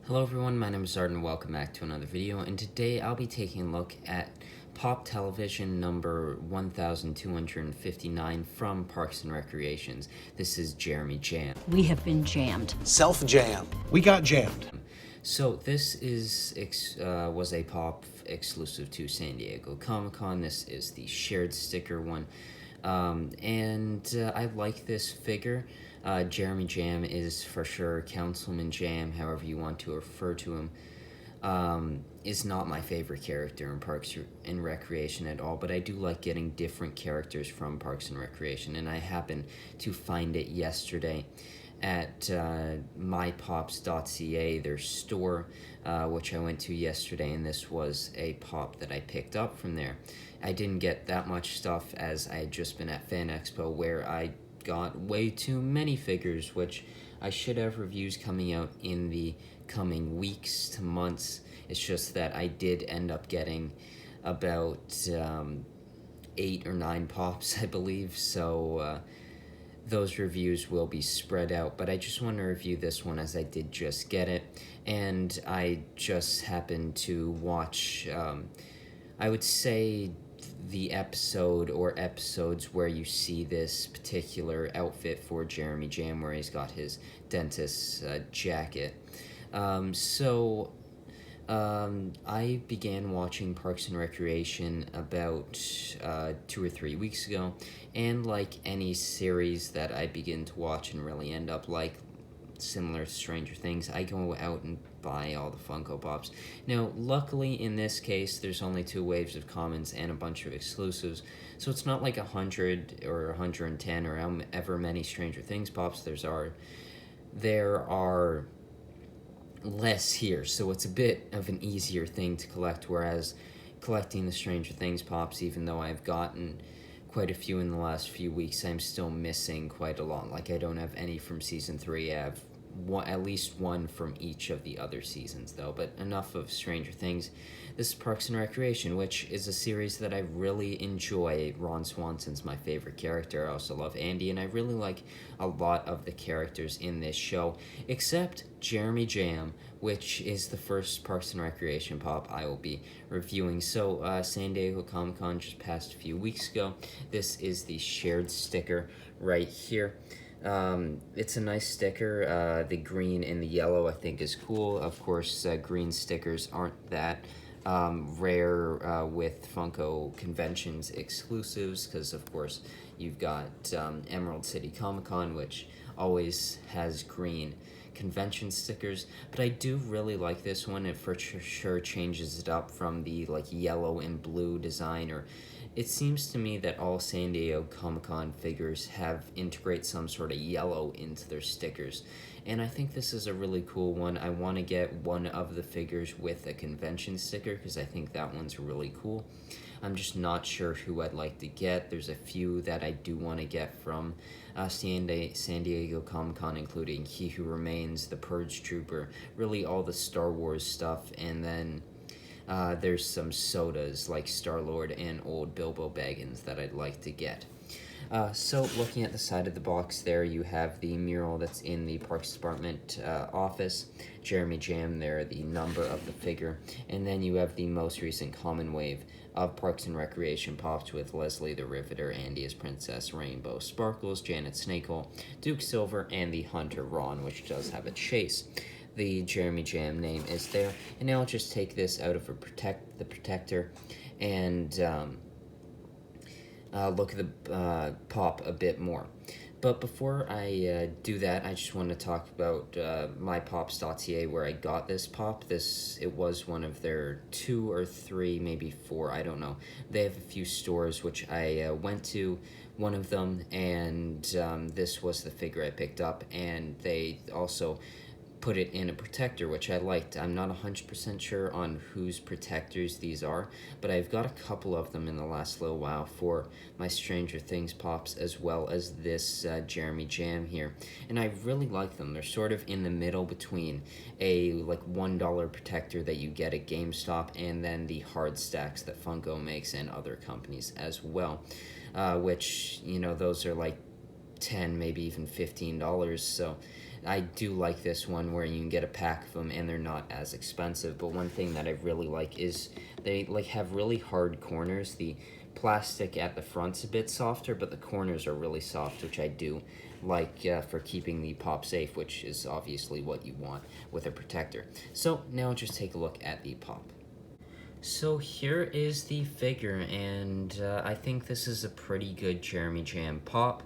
Hello everyone, my name is Zard and welcome back to another video, and today I'll be taking a look at Pop Television number 1259 from Parks and Recreations. This is Jeremy Jamm. We have been jammed. Self-jam. We got jammed. So this was a Pop exclusive to San Diego Comic-Con. This is the shared sticker one. I like this figure. Jeremy Jamm is for sure Councilman Jamm, however you want to refer to him. Is not my favorite character in Parks and Recreation at all, but I do like getting different characters from Parks and Recreation, and I happened to find it yesterday at mypops.ca, their store, which I went to yesterday, and this was a pop that I picked up from there. I didn't get that much stuff as I had just been at Fan Expo, where I got way too many figures, which I should have reviews coming out in the coming weeks to months. It's just that I did end up getting about 8 or 9 pops, I believe, so those reviews will be spread out, but I just want to review this one as I did just get it, and I just happened to watch, I would say, the episode or episodes where you see this particular outfit for Jeremy Jamm, where he's got his dentist's jacket. I began watching Parks and Recreation about 2 or 3 weeks ago, and like any series that I begin to watch and really end up like, similar to Stranger Things, I go out and buy all the Funko Pops. Now, luckily in this case, there's only 2 waves of commons and a bunch of exclusives, so it's not like 100 or 110 or however many Stranger Things Pops there are less here, so it's a bit of an easier thing to collect, whereas collecting the Stranger Things Pops, even though I've gotten quite a few in the last few weeks, I'm still missing quite a lot. Like, I don't have any from Season 3, I have at least one from each of the other seasons, though. But enough of Stranger Things. This is Parks and Recreation, which is a series that I really enjoy. Ron Swanson's my favorite character. I also love Andy, and I really like a lot of the characters in this show, except Jeremy Jamm, which is the first Parks and Recreation pop I will be reviewing. So, San Diego Comic-Con just passed a few weeks ago. This is the shared sticker right here. It's a nice sticker. The green and the yellow I think is cool. Of course, green stickers aren't that rare with Funko Conventions exclusives, because of course you've got Emerald City Comic-Con, which always has green convention stickers, but I do really like this one. It for sure changes it up from the like yellow and blue design, or it seems to me that all San Diego Comic-Con figures integrate some sort of yellow into their stickers, and I think this is a really cool one. I want to get one of the figures with a convention sticker, because I think that one's really cool. I'm just not sure who I'd like to get. There's a few that I do want to get from San Diego Comic-Con, including He Who Remains, the Purge Trooper, really all the Star Wars stuff, and then there's some sodas like Star-Lord and old Bilbo Baggins that I'd like to get. So looking at the side of the box there, you have the mural that's in the Parks Department office, Jeremy Jamm there, the number of the figure, and then you have the most recent common wave of Parks and Recreation Pops with Leslie the Riveter, Andy as Princess Rainbow Sparkles, Janet Snakehole, Duke Silver, and the Hunter Ron, which does have a chase. The Jeremy Jamm name is there, and now I'll just take this out of the protector and look at the pop a bit more. But before I do that, I just want to talk about mypops.ca, where I got this pop. It was one of their 2 or 3, maybe 4, I don't know. They have a few stores which I went to, one of them, and this was the figure I picked up, and they also put it in a protector, which I liked. I'm not 100% sure on whose protectors these are, but I've got a couple of them in the last little while for my Stranger Things Pops, as well as this Jeremy Jamm here, and I really like them. They're sort of in the middle between a like $1 protector that you get at GameStop and then the hard stacks that Funko makes and other companies as well, which, you know, those are like $10, maybe even $15, so I do like this one where you can get a pack of them and they're not as expensive. But one thing that I really like is they like have really hard corners. The plastic at the front's a bit softer, but the corners are really soft, which I do like for keeping the pop safe, which is obviously what you want with a protector. So now just take a look at the pop. So here is the figure, and I think this is a pretty good Jeremy Jamm pop.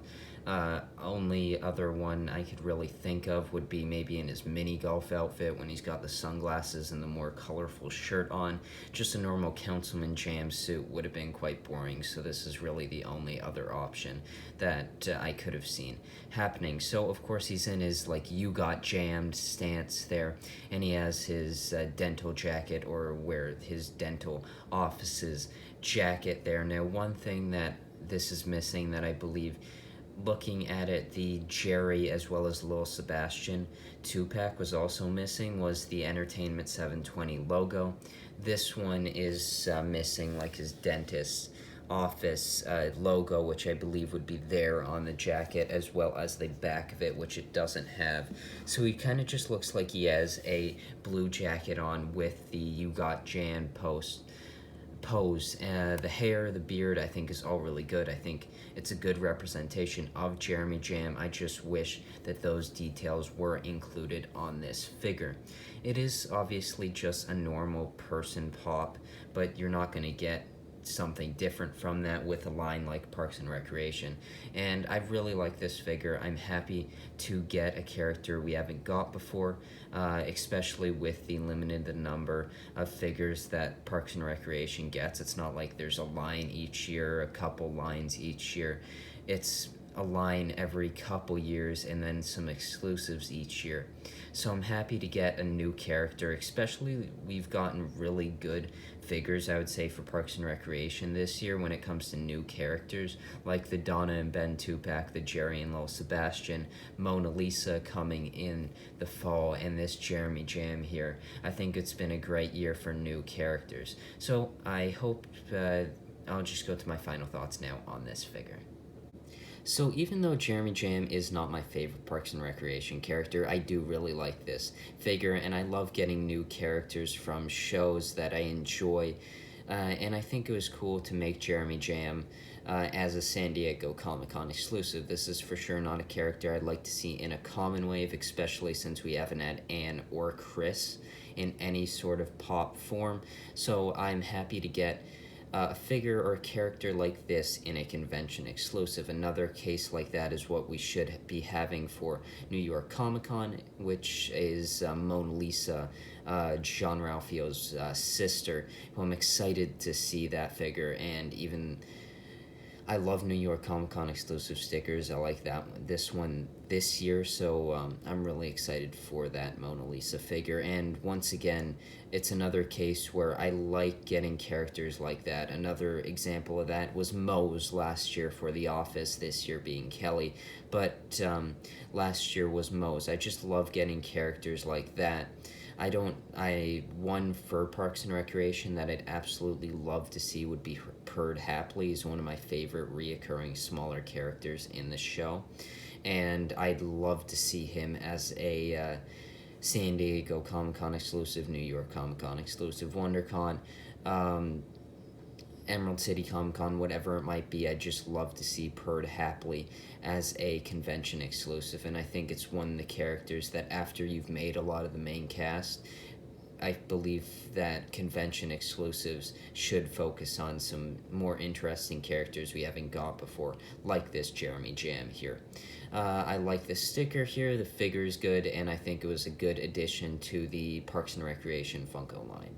Only other one I could really think of would be maybe in his mini golf outfit when he's got the sunglasses and the more colorful shirt on. Just a normal Councilman Jamm suit would have been quite boring, so this is really the only other option that I could have seen happening. So of course he's in his like "you got jammed" stance there, and he has his dental jacket, or where his dental office's jacket there. Now one thing that this is missing that I believe, looking at it, the Jerry as well as Lil Sebastian 2-pack was also missing, was the Entertainment 720 logo. This one is missing like his dentist's office logo, which I believe would be there on the jacket, as well as the back of it, which it doesn't have. So he kind of just looks like he has a blue jacket on with the "you got Jan" pose. The hair, the beard, I think is all really good. I think it's a good representation of Jeremy Jamm. I just wish that those details were included on this figure. It is obviously just a normal person pop, but you're not going to get something different from that with a line like Parks and Recreation. And I really like this figure. I'm happy to get a character we haven't got before, especially with the limited number of figures that Parks and Recreation gets. It's not like there's a line each year, a couple lines each year. It's a line every couple years and then some exclusives each year. So I'm happy to get a new character, especially we've gotten really good figures, I would say, for Parks and Recreation this year when it comes to new characters, like the Donna and Ben 2-pack, the Jerry and Lil Sebastian, Mona Lisa coming in the fall, and this Jeremy Jamm here. I think it's been a great year for new characters. So I hope, I'll just go to my final thoughts now on this figure. So even though Jeremy Jamm is not my favorite Parks and Recreation character, I do really like this figure, and I love getting new characters from shows that I enjoy. And I think it was cool to make Jeremy Jamm as a San Diego Comic-Con exclusive. This is for sure not a character I'd like to see in a common wave, especially since we haven't had Anne or Chris in any sort of pop form. So I'm happy to get a figure or a character like this in a convention exclusive. Another case like that is what we should be having for New York Comic-Con, which is Mona Lisa, Jean-Ralphio's sister, who I'm excited to see that figure. And even I love New York Comic-Con exclusive stickers. I like that one this year, so I'm really excited for that Mona Lisa figure. And once again, it's another case where I like getting characters like that. Another example of that was Mose last year for The Office, this year being Kelly, but last year was Mose. I just love getting characters like that. One for Parks and Recreation that I'd absolutely love to see would be Perd Hapley. He's one of my favorite reoccurring smaller characters in the show, and I'd love to see him as a San Diego Comic-Con exclusive, New York Comic-Con exclusive, WonderCon, Emerald City Comic-Con, whatever it might be. I just love to see Perd Hapley as a convention exclusive, and I think it's one of the characters that after you've made a lot of the main cast, I believe that convention exclusives should focus on some more interesting characters we haven't got before, like this Jeremy Jamm here. I like the sticker here, the figure is good, and I think it was a good addition to the Parks and Recreation Funko line.